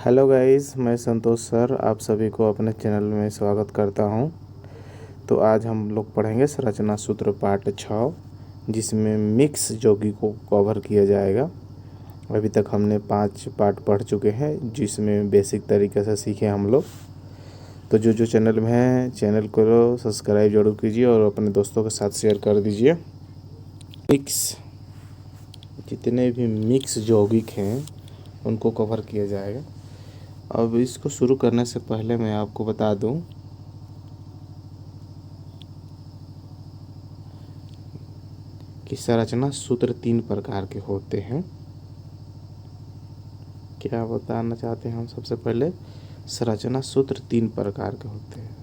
Hello guys, मैं संतोष sir आप सभी को अपने चैनल में स्वागत करता हूं। तो आज हम लोग पढ़ेंगे संरचना सूत्र पार्ट 6, जिसमें मिक्स यौगिक को कवर किया जाएगा। अभी तक हमने 5 पार्ट पढ़ चुके हैं, जिसमें बेसिक तरीके से सीखे हम लोग। तो जो चैनल में है, चैनल को सब्सक्राइब जरूर कीजिए और अपने दोस्तों के साथ शेयर कर दीजिए। मिक्स, जितने भी मिक्स यौगिक हैं उनको कवर किया जाएगा। अब इसको शुरू करने से पहले मैं आपको बता दूं कि संरचना सूत्र 3 प्रकार के होते हैं। क्या बताना चाहते हैं हम? सबसे पहले संरचना सूत्र 3 प्रकार के होते हैं।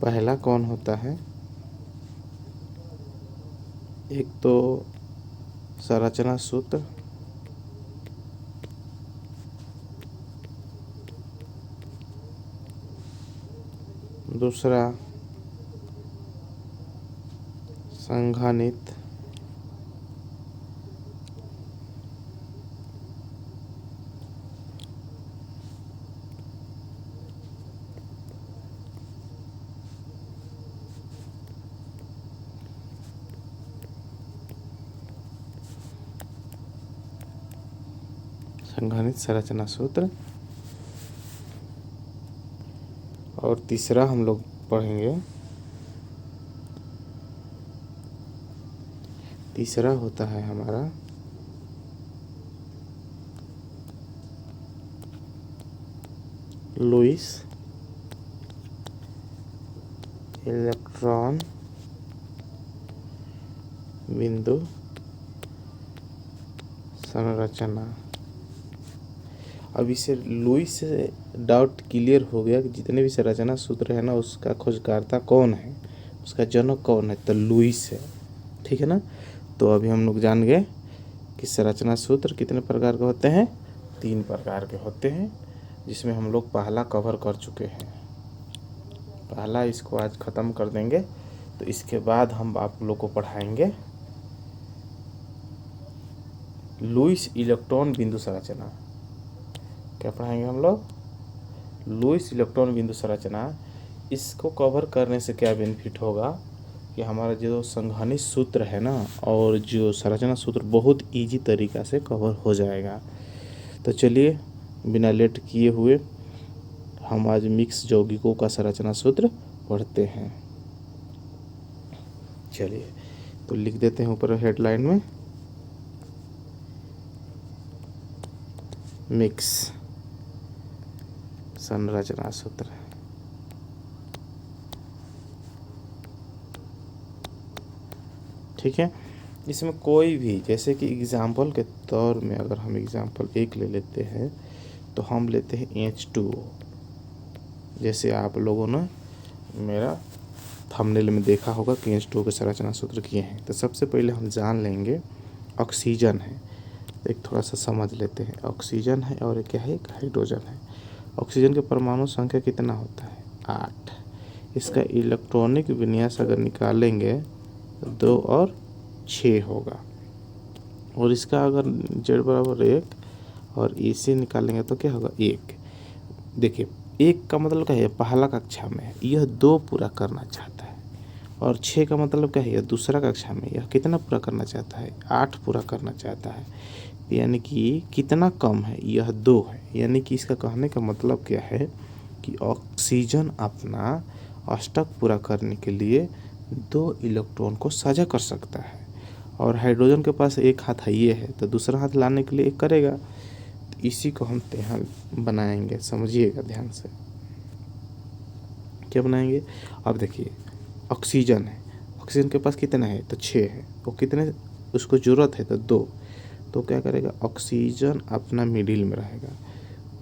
पहला कौन होता है? एक तो संरचना सूत्र दूसरा संघनित संरचना सूत्र, और तीसरा हम लोग पढ़ेंगे, तीसरा होता है हमारा लुईस इलेक्ट्रॉन बिंदु संरचना। अब इसे लुईस से डाउट क्लियर हो गया कि जितने भी संरचना सूत्र है ना, उसका खोजकर्ता कौन है, उसका जनक कौन है, तो लुईस है। ठीक है ना। तो अभी हम लोग जान गए कि संरचना सूत्र कितने प्रकार के होते हैं? 3 प्रकार के होते हैं, जिसमें हम लोग पहला कवर कर चुके हैं। पहला इसको आज ख़त्म कर देंगे, तो इसके बाद हम आप लोग को पढ़ाएंगे लुईस इलेक्ट्रॉन बिंदु संरचना। क्या पढ़ाएंगे हम लोग? लुईस इलेक्ट्रॉन बिंदु संरचना। इसको कवर करने से क्या बेनिफिट होगा कि हमारा जो संघनित सूत्र है ना, और जो संरचना सूत्र बहुत इजी तरीक़ा से कवर हो जाएगा। तो चलिए बिना लेट किए हुए हम आज मिक्स यौगिकों का संरचना सूत्र पढ़ते हैं। चलिए तो लिख देते हैं ऊपर हेडलाइन में, मिक्स संरचना सूत्र। ठीक है। इसमें कोई भी, जैसे कि एग्जाम्पल के तौर में अगर हम एग्जाम्पल 1 ले लेते हैं, तो हम लेते हैं H2O। जैसे आप लोगों ने मेरा थंबनेल में देखा होगा कि H2O के संरचना सूत्र किए हैं। तो सबसे पहले हम जान लेंगे ऑक्सीजन है। एक थोड़ा सा समझ लेते हैं। ऑक्सीजन है और क्या है? एक हाइड्रोजन है। ऑक्सीजन के परमाणु संख्या कितना होता है? 8। इसका इलेक्ट्रॉनिक विन्यास अगर निकालेंगे तो 2 और 6 होगा। और इसका अगर Z बराबर 1 और EC निकालेंगे तो क्या होगा? 1। देखिए 1 का मतलब क्या है? पहला कक्षा में है, यह 2 पूरा करना चाहता है। और 6 का मतलब क्या है? यह दूसरा कक्षा में, यह कितना पूरा करना चाहता है? 8 पूरा करना चाहता है। यानी कि कितना कम है? यह 2 है। यानी कि इसका कहने का मतलब क्या है कि ऑक्सीजन अपना अष्टक पूरा करने के लिए 2 इलेक्ट्रॉन को साझा कर सकता है। और हाइड्रोजन के पास एक हाथ है, ये है, तो दूसरा हाथ लाने के लिए एक करेगा। तो इसी को हम यहाँ बनाएंगे, समझिएगा ध्यान से। क्या बनाएंगे? अब देखिए ऑक्सीजन है, ऑक्सीजन के पास कितना है? तो 6 है। वो कितने उसको ज़रूरत है? तो 2। तो क्या करेगा? ऑक्सीजन अपना मिडिल में रहेगा,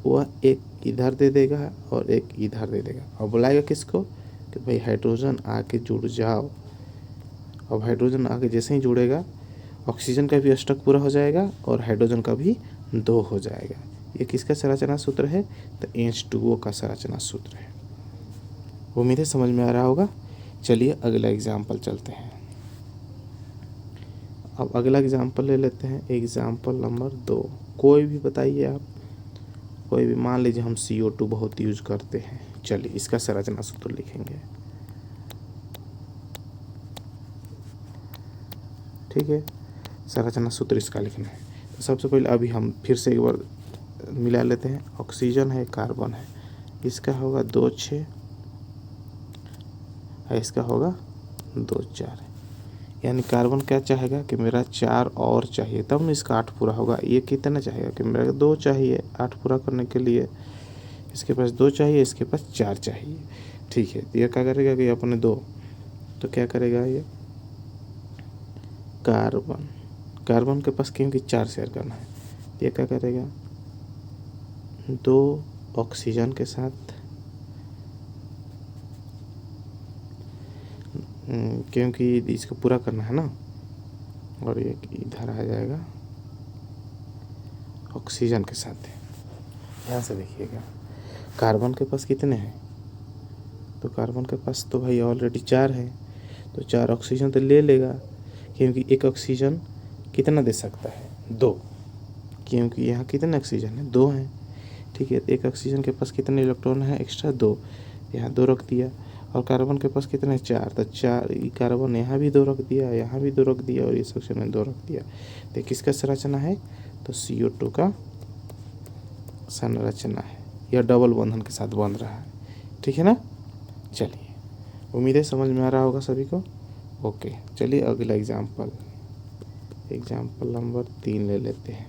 वह एक इधर दे देगा और एक इधर दे देगा, और बुलाएगा किसको कि भाई हाइड्रोजन आके जुड़ जाओ। अब हाइड्रोजन आके जैसे ही जुड़ेगा, ऑक्सीजन का भी अष्टक पूरा हो जाएगा और हाइड्रोजन का भी 2 हो जाएगा। ये किसका संरचना सूत्र है? तो H2O का संरचना सूत्र है। उम्मीद है समझ में आ रहा होगा। चलिए अगला एग्जाम्पल चलते हैं। अब अगला एग्जाम्पल ले लेते हैं, एग्जाम्पल नंबर 2। कोई भी बताइए आप, कोई भी। मान लीजिए हम CO2 बहुत यूज करते हैं। चलिए इसका संरचना सूत्र लिखेंगे। ठीक है, संरचना सूत्र इसका लिखना है। तो सबसे पहले अभी हम फिर से एक बार मिला लेते हैं। ऑक्सीजन है, कार्बन है, इसका होगा 2 6 और इसका होगा 2 4। यानी कार्बन क्या चाहेगा कि मेरा 4 और चाहिए, तब ना इसका 8 पूरा होगा। ये कितना चाहेगा कि मेरा 2 चाहिए 8 पूरा करने के लिए। इसके पास 2 चाहिए, इसके पास 4 चाहिए। ठीक है, तो ये क्या करेगा कि अपने 2, तो क्या करेगा ये कार्बन के पास क्योंकि 4 शेयर करना है, ये क्या करेगा 2 ऑक्सीजन के साथ, क्योंकि इसको पूरा करना है ना, और ये इधर आ जाएगा ऑक्सीजन के साथ। ध्यान से देखिएगा, कार्बन के पास कितने हैं? तो कार्बन के पास तो भाई ऑलरेडी 4 है, तो 4 ऑक्सीजन तो ले लेगा, क्योंकि एक ऑक्सीजन कितना दे सकता है? 2, क्योंकि यहाँ कितने ऑक्सीजन है? 2 हैं। ठीक है, तो एक ऑक्सीजन के पास कितने इलेक्ट्रॉन है एक्स्ट्रा? 2। यहाँ 2 रख दिया। और कार्बन के पास कितने? 4, तो 4 कार्बन यहाँ भी 2 रख दिया, यहाँ भी 2 रख दिया, और इस ऑक्सीजन में 2 रख दिया। तो किसका संरचना है? तो CO2 का संरचना है। यह डबल बंधन के साथ बन रहा है। ठीक है ना। चलिए, उम्मीद है समझ में आ रहा होगा सभी को। ओके, चलिए अगला एग्जाम्पल नंबर 3 ले लेते हैं,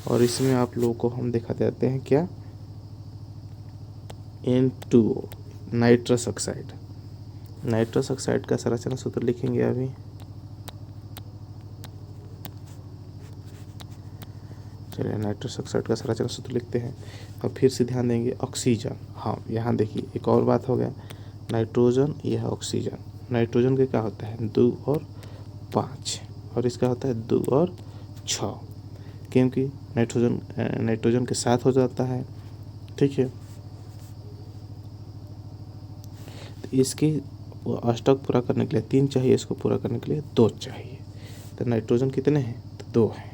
और इसमें आप लोगों को हम दिखा देते हैं क्या, N2O, nitrous oxide. Nitrous oxide का संरचना सूत्र लिखेंगे अभी। चलिए नाइट्रस ऑक्साइड का संरचना सूत्र लिखते हैं। अब फिर से ध्यान देंगे, ऑक्सीजन। हाँ, यहाँ देखिए एक और बात हो गया, नाइट्रोजन, यह है ऑक्सीजन। नाइट्रोजन के क्या होता है? 2 और 5, और इसका होता है 2 और 6, क्योंकि नाइट्रोजन के साथ हो जाता है। ठीक है, तो इसकी अष्टक पूरा करने के लिए 3 चाहिए, इसको पूरा करने के लिए 2 चाहिए। तो नाइट्रोजन कितने हैं? तो 2 हैं।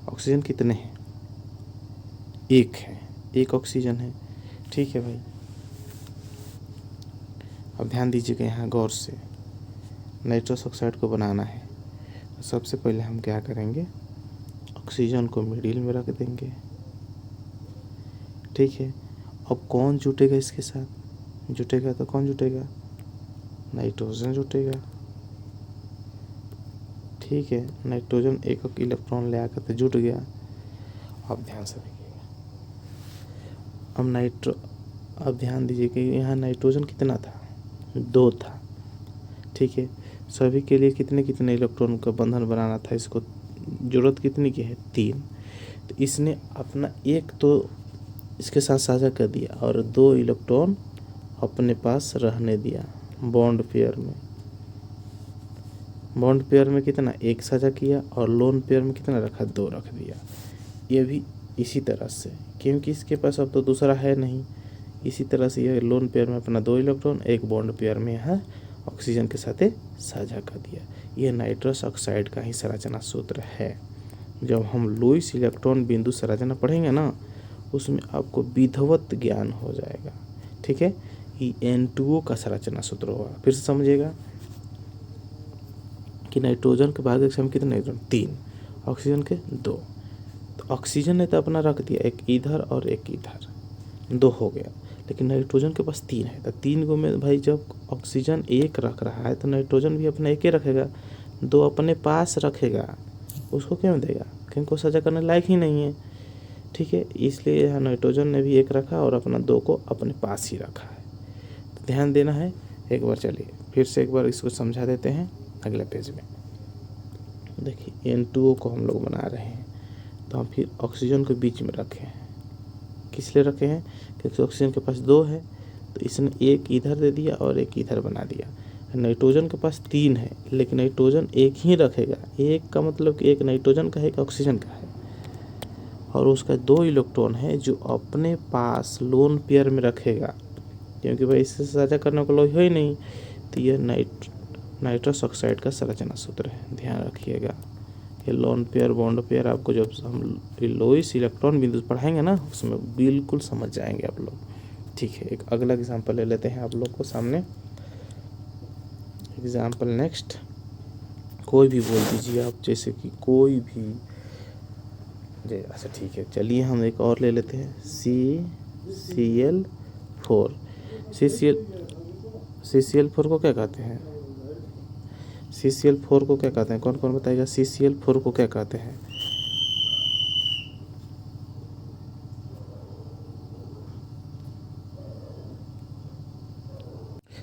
ऑक्सीजन कितने हैं? 1 है, 1 ऑक्सीजन है। ठीक है भाई, अब ध्यान दीजिएगा यहाँ गौर से, नाइट्रस ऑक्साइड को बनाना है। तो सबसे पहले हम क्या करेंगे, ऑक्सीजन को मिडिल में रख देंगे। ठीक है, अब कौन जुटेगा इसके साथ? जुटेगा तो कौन जुटेगा? नाइट्रोजन जुटेगा। ठीक है, नाइट्रोजन एक इलेक्ट्रॉन ले आकर तो जुट गया। अब ध्यान से देखिएगा, अब ध्यान दीजिए कि यहाँ नाइट्रोजन कितना था? 2 था। ठीक है, सभी के लिए कितने कितने इलेक्ट्रॉन का बंधन बनाना था, इसको जरूरत कितनी की है? 3। तो इसने अपना 1 तो इसके साथ साझा कर दिया और 2 इलेक्ट्रॉन अपने पास रहने दिया बॉन्ड पेयर में। बॉन्ड पेयर में कितना? 1 साझा किया, और लोन पेयर में कितना रखा? 2 रख दिया। ये भी इसी तरह से, क्योंकि इसके पास अब तो दूसरा है नहीं, इसी तरह से यह लोन पेयर में अपना 2 इलेक्ट्रॉन 1 बॉन्ड पेयर में यहाँ ऑक्सीजन के साथ साझा कर दिया। यह नाइट्रस ऑक्साइड का ही संरचना सूत्र है। जब हम लुईस इलेक्ट्रॉन बिंदु संरचना पढ़ेंगे ना, उसमें आपको विधिवत ज्ञान हो जाएगा। ठीक है, ये N2O का संरचना सूत्र होगा। फिर से समझिएगा कि नाइट्रोजन के भाग में कितने इलेक्ट्रॉन? 3, ऑक्सीजन के 2। तो ऑक्सीजन ने तो अपना रख दिया, एक इधर और एक इधर, 2 हो गया। लेकिन नाइट्रोजन के पास 3 है, तो 3 को में भाई जब ऑक्सीजन 1 रख रहा है तो नाइट्रोजन भी अपना 1 ही रखेगा, 2 अपने पास रखेगा। उसको क्यों देगा? क्योंकि वो साझा करने लायक ही नहीं है। ठीक है, इसलिए यहाँ नाइट्रोजन ने भी 1 रखा और अपना 2 को अपने पास ही रखा है। तो ध्यान देना है एक बार। चलिए फिर से एक बार इसको समझा देते हैं अगले पेज में। देखिए N2O को हम लोग बना रहे हैं, तो हम फिर ऑक्सीजन को बीच में रखे हैं। किस लिए रखे हैं? क्योंकि ऑक्सीजन के पास 2 है, तो इसने 1 इधर दे दिया और 1 इधर बना दिया। नाइट्रोजन के पास 3 है, लेकिन नाइट्रोजन एक ही रखेगा। एक का मतलब कि एक नाइट्रोजन का है, एक ऑक्सीजन का है, और उसका 2 इलेक्ट्रॉन है जो अपने पास लोन पेयर में रखेगा, क्योंकि भाई इससे साझा करने को लोग है ही नहीं। तो यह नाइट्रस ऑक्साइड का संरचना सूत्र है, ध्यान रखिएगा। ये लोन पेयर बॉन्ड पेयर आपको जब हम लोइस इलेक्ट्रॉन बिंदु पढ़ाएंगे ना, उसमें बिल्कुल समझ जाएंगे आप लोग। ठीक है, एक अगला एग्जाम्पल ले लेते हैं आप लोग को सामने। एग्जाम्पल नेक्स्ट, कोई भी बोल दीजिए आप, जैसे कि कोई भी अच्छा ठीक है, चलिए हम एक और ले लेते हैं, CCl4। CCl4 को क्या कहते हैं? CCl4 को क्या कहते हैं? कौन कौन बताएगा CCl4 को क्या कहते हैं?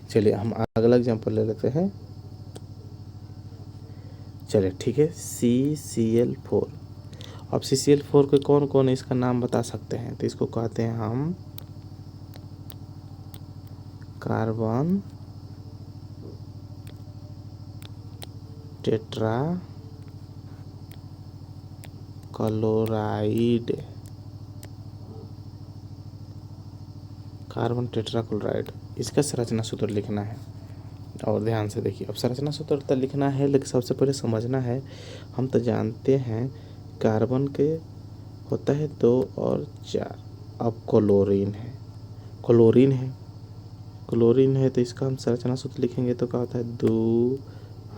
चलिए हम अगला एग्जाम्पल ले लेते हैं। चलिए ठीक है, CCl4। अब CCl4 के कौन कौन इसका नाम बता सकते हैं? तो इसको कहते हैं हम carbon tetra chloride. Carbon tetra chloride, इसका संरचना सूत्र लिखना है। और ध्यान से देखिए, अब संरचना सूत्र तो लिखना है, लेकिन सबसे पहले समझना है। हम तो जानते हैं कार्बन के होता है 2 और 4। अब क्लोरीन है, क्लोरीन है तो इसका हम संरचना सूत्र लिखेंगे तो क्या होता है 2,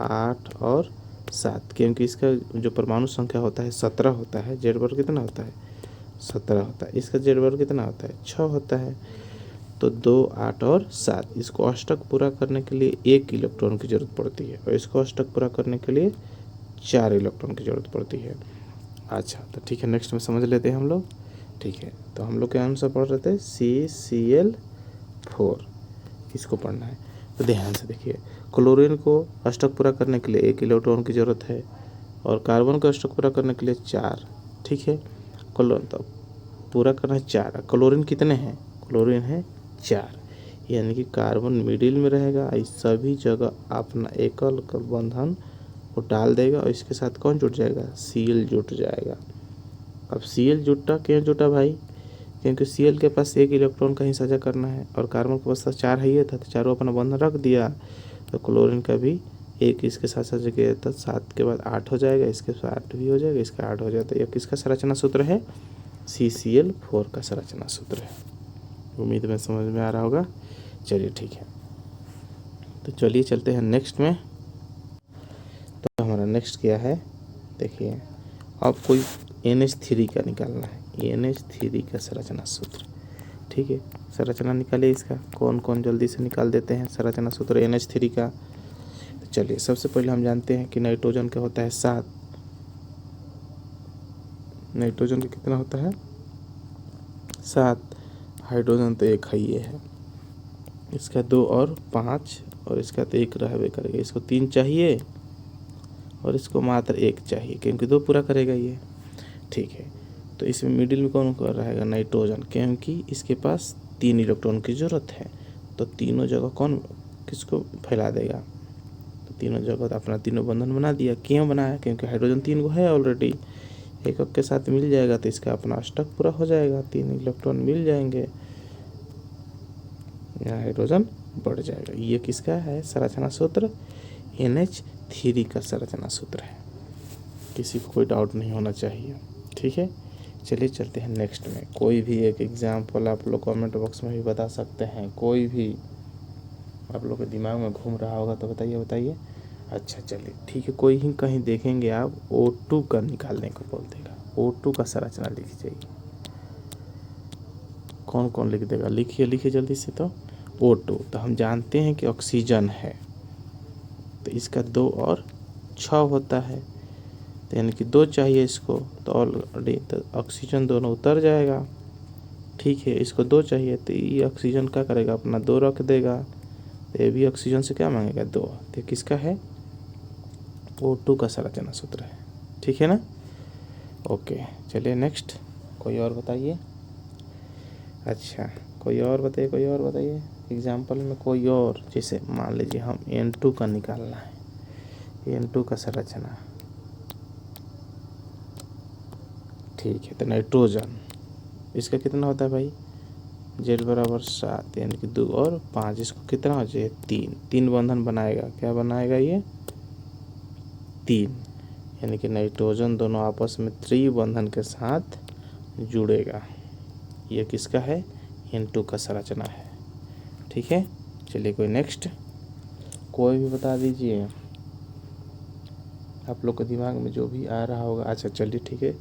8 और 7, क्योंकि इसका जो परमाणु संख्या होता है 17 होता है। जेड वर्ग कितना होता है? 17 होता है। इसका जेड वर्ग कितना होता है? 6 होता है। तो 2, 8 और 7, इसको अष्टक पूरा करने के लिए 1 इलेक्ट्रॉन की जरूरत पड़ती है, और इसको अष्टक पूरा करने के लिए 4 इलेक्ट्रॉन की जरूरत पड़ती है। अच्छा, तो ठीक है, नेक्स्ट में समझ लेते हैं हम लोग। ठीक है, तो हम लोग के आंसर पढ़ रहे थे CCl4, इसको पढ़ना है। तो ध्यान से देखिए, क्लोरीन को अष्टक पूरा करने के लिए 1 इलेक्ट्रॉन की ज़रूरत है, और कार्बन को अष्टक पूरा करने के लिए 4। ठीक है, क्लोरीन तो पूरा करना है 4। क्लोरीन कितने हैं? क्लोरीन है 4, यानी कि कार्बन मिडिल में रहेगा। इस सभी जगह अपना एकल बंधन को डाल देगा, और इसके साथ कौन जुट जाएगा? Cl जुट जाएगा। अब Cl जुटा, क्यों जुटा भाई? क्योंकि Cl के पास 1 इलेक्ट्रॉन का ही साझा करना है, और कार्बन के पास 4 है ही था, तो चारों अपना बंधन रख दिया। तो क्लोरीन का भी 1 इसके साथ साझा किया था, 7 के बाद 8 हो जाएगा, इसके साथ 8 भी हो जाएगा, इसका 8 हो जाता है। ये किसका संरचना सूत्र है? CCl4 का संरचना सूत्र है। उम्मीद में समझ में आ रहा होगा। चलिए ठीक है, तो चलिए चलते हैं नेक्स्ट में। तो हमारा नेक्स्ट क्या है, देखिए, अब कोई NH3 का निकालना है। NH3 का संरचना सूत्र, ठीक है, संरचना निकालिए इसका। कौन कौन जल्दी से निकाल देते हैं संरचना सूत्र NH3 का? तो चलिए, सबसे पहले हम जानते हैं कि नाइट्रोजन का होता है 7। नाइट्रोजन का कितना होता है? 7। हाइड्रोजन तो एक है, ये है, इसका 2 और 5, और इसका तो 1 रहबे करेगा। इसको 3 चाहिए, और इसको मात्र 1 चाहिए, क्योंकि 2 पूरा करेगा ये। ठीक है, तो इसमें मिडिल में कौन कर रहेगा? नाइट्रोजन, क्योंकि इसके पास 3 इलेक्ट्रॉन की ज़रूरत है। तो तीनों जगह कौन किसको फैला देगा? तो तीनों जगह अपना तीनों बंधन बना दिया। क्यों बनाया? क्योंकि हाइड्रोजन 3 को है ऑलरेडी, एकक के साथ मिल जाएगा, तो इसका अपना अष्टक पूरा हो जाएगा, 3 इलेक्ट्रॉन मिल जाएंगे, यहाँ हाइड्रोजन बढ़ जाएगा। ये किसका है संरचना सूत्र? NH3 का संरचना सूत्र है। किसी को कोई डाउट नहीं होना चाहिए। ठीक है, चलिए चलते हैं नेक्स्ट में। कोई भी एक एग्जाम्पल आप लोग कमेंट बॉक्स में भी बता सकते हैं, कोई भी आप लोग के दिमाग में घूम रहा होगा तो बताइए। अच्छा चलिए ठीक है, कोई ही कहीं देखेंगे आप O2 का निकालने को बोल देगा। O2 का संरचना लिख जाइए। कौन कौन लिख देगा? लिखिए जल्दी से। तो O2 तो हम जानते हैं कि ऑक्सीजन है, तो इसका 2 और 6 होता है, तो यानी कि 2 चाहिए इसको, तो ऑलरेडी तो ऑक्सीजन दोनों उतर जाएगा। ठीक है, इसको 2 चाहिए, तो ये ऑक्सीजन क्या करेगा? अपना 2 रख देगा, तो ये भी ऑक्सीजन से क्या मांगेगा? 2। तो किसका है? O2 का संरचना सूत्र है। ठीक है ना? ओके, चलिए नेक्स्ट। कोई और बताइए। अच्छा, कोई और बताइए। एग्जाम्पल में कोई और, जैसे मान लीजिए हम N2 का निकालना है, N2 का संरचना, ठीक है। तो नाइट्रोजन इसका कितना होता है भाई, Z बराबर 7 यानी कि 2 और 5, इसको कितना हो जाए 3 बंधन बनाएगा, क्या बनाएगा ये 3, यानी कि नाइट्रोजन दोनों आपस में त्रिबंधन के साथ जुड़ेगा। ये किसका है, N2 का संरचना है, ठीक है। चलिए कोई नेक्स्ट, कोई भी बता दीजिए आप लोग के दिमाग में जो भी आ रहा होगा। अच्छा चलिए ठीक है,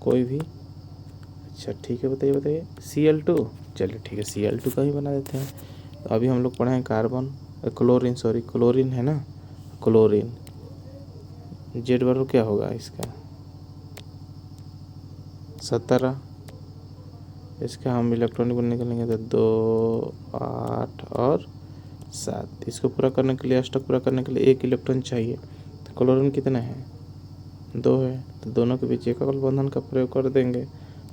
कोई भी, अच्छा ठीक है बताइए Cl2, चलिए ठीक है Cl2 का ही बना देते हैं। तो अभी हम लोग पढ़े हैं कार्बन, क्लोरीन है ना, क्लोरीन Z बराबर क्या होगा इसका 17, इसका हम इलेक्ट्रॉनिक बनने निकलेंगे तो 2, 8 और 7, इसको पूरा करने के लिए, अष्टक पूरा करने के लिए 1 इलेक्ट्रॉन चाहिए। तो क्लोरीन कितना है 2 है, तो दोनों के बीच एकल बंधन का प्रयोग कर देंगे,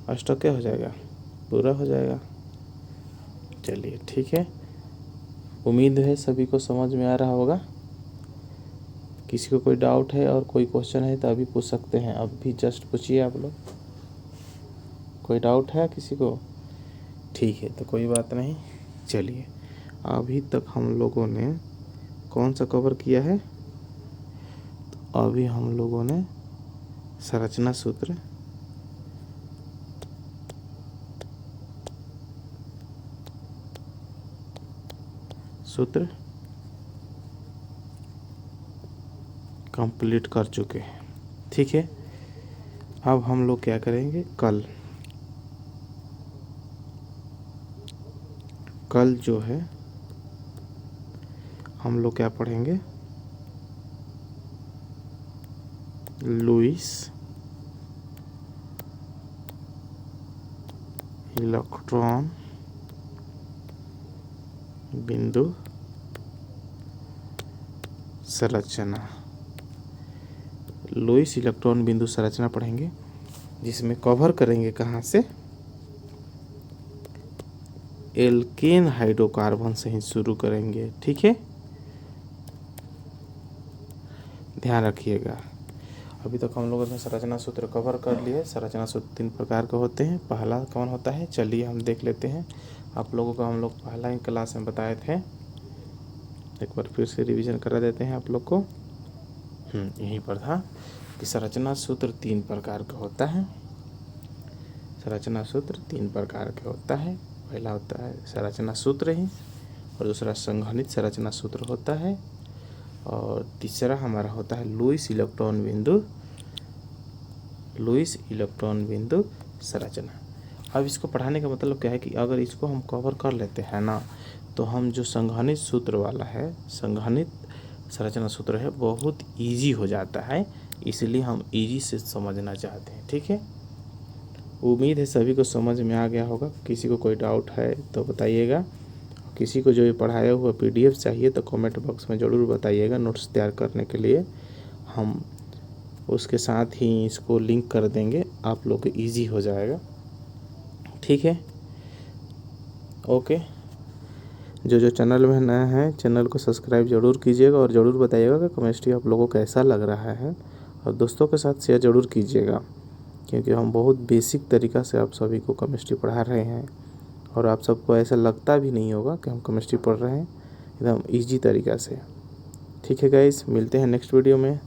अष्टक क्या हो जाएगा, पूरा हो जाएगा। चलिए ठीक है, उम्मीद है सभी को समझ में आ रहा होगा। किसी को कोई डाउट है और कोई क्वेश्चन है तो अभी पूछ सकते हैं, अब भी जस्ट पूछिए आप लोग। कोई डाउट है किसी को, ठीक है तो कोई बात नहीं। चलिए अभी तक हम लोगों ने कौन सा कवर किया है, तो अभी हम लोगों ने संरचना सूत्र, कंप्लीट कर चुके हैं, ठीक है। अब हम लोग क्या करेंगे, कल जो है हम लोग क्या पढ़ेंगे, लुईस इलेक्ट्रॉन बिंदु संरचना, लुईस इलेक्ट्रॉन बिंदु संरचना पढ़ेंगे, जिसमें कवर करेंगे कहाँ से, एल्केन हाइड्रोकार्बन से ही शुरू करेंगे, ठीक है, ध्यान रखिएगा। अभी तक हम लोगों ने संरचना सूत्र कवर कर लिए। संरचना सूत्र 3 प्रकार के होते हैं, पहला कौन होता है, चलिए हम देख लेते हैं। आप लोगों को हम लोग पहला ही क्लास में बताए थे, एक बार फिर से रिवीजन करा देते हैं आप लोग को। यहीं पर था कि संरचना सूत्र 3 प्रकार का होता है। संरचना सूत्र 3 प्रकार के होता है, पहला होता है संरचना सूत्र ही, और दूसरा संघनित संरचना सूत्र होता है, और तीसरा हमारा होता है लुईस इलेक्ट्रॉन बिंदु संरचना। अब इसको पढ़ाने का मतलब क्या है कि अगर इसको हम कवर कर लेते हैं ना, तो हम जो संघनित सूत्र वाला है, संघनित संरचना सूत्र है, बहुत इजी हो जाता है, इसलिए हम इजी से समझना चाहते हैं, ठीक है। उम्मीद है सभी को समझ में आ गया होगा। किसी को कोई डाउट है तो बताइएगा, किसी को जो ये पढ़ाया हुआ PDF चाहिए तो कमेंट बॉक्स में ज़रूर बताइएगा, नोट्स तैयार करने के लिए हम उसके साथ ही इसको लिंक कर देंगे, आप लोग को ईजी हो जाएगा, ठीक है। ओके, जो चैनल में नया है चैनल को सब्सक्राइब ज़रूर कीजिएगा, और ज़रूर बताइएगा कि केमिस्ट्री आप लोगों को कैसा लग रहा है, और दोस्तों के साथ शेयर ज़रूर कीजिएगा, क्योंकि हम बहुत बेसिक तरीक़ा से आप सभी को केमिस्ट्री पढ़ा रहे हैं, और आप सबको ऐसा लगता भी नहीं होगा कि हम केमिस्ट्री पढ़ रहे हैं, एकदम ईजी तरीक़ा से, ठीक है गाइस। मिलते हैं नेक्स्ट वीडियो में।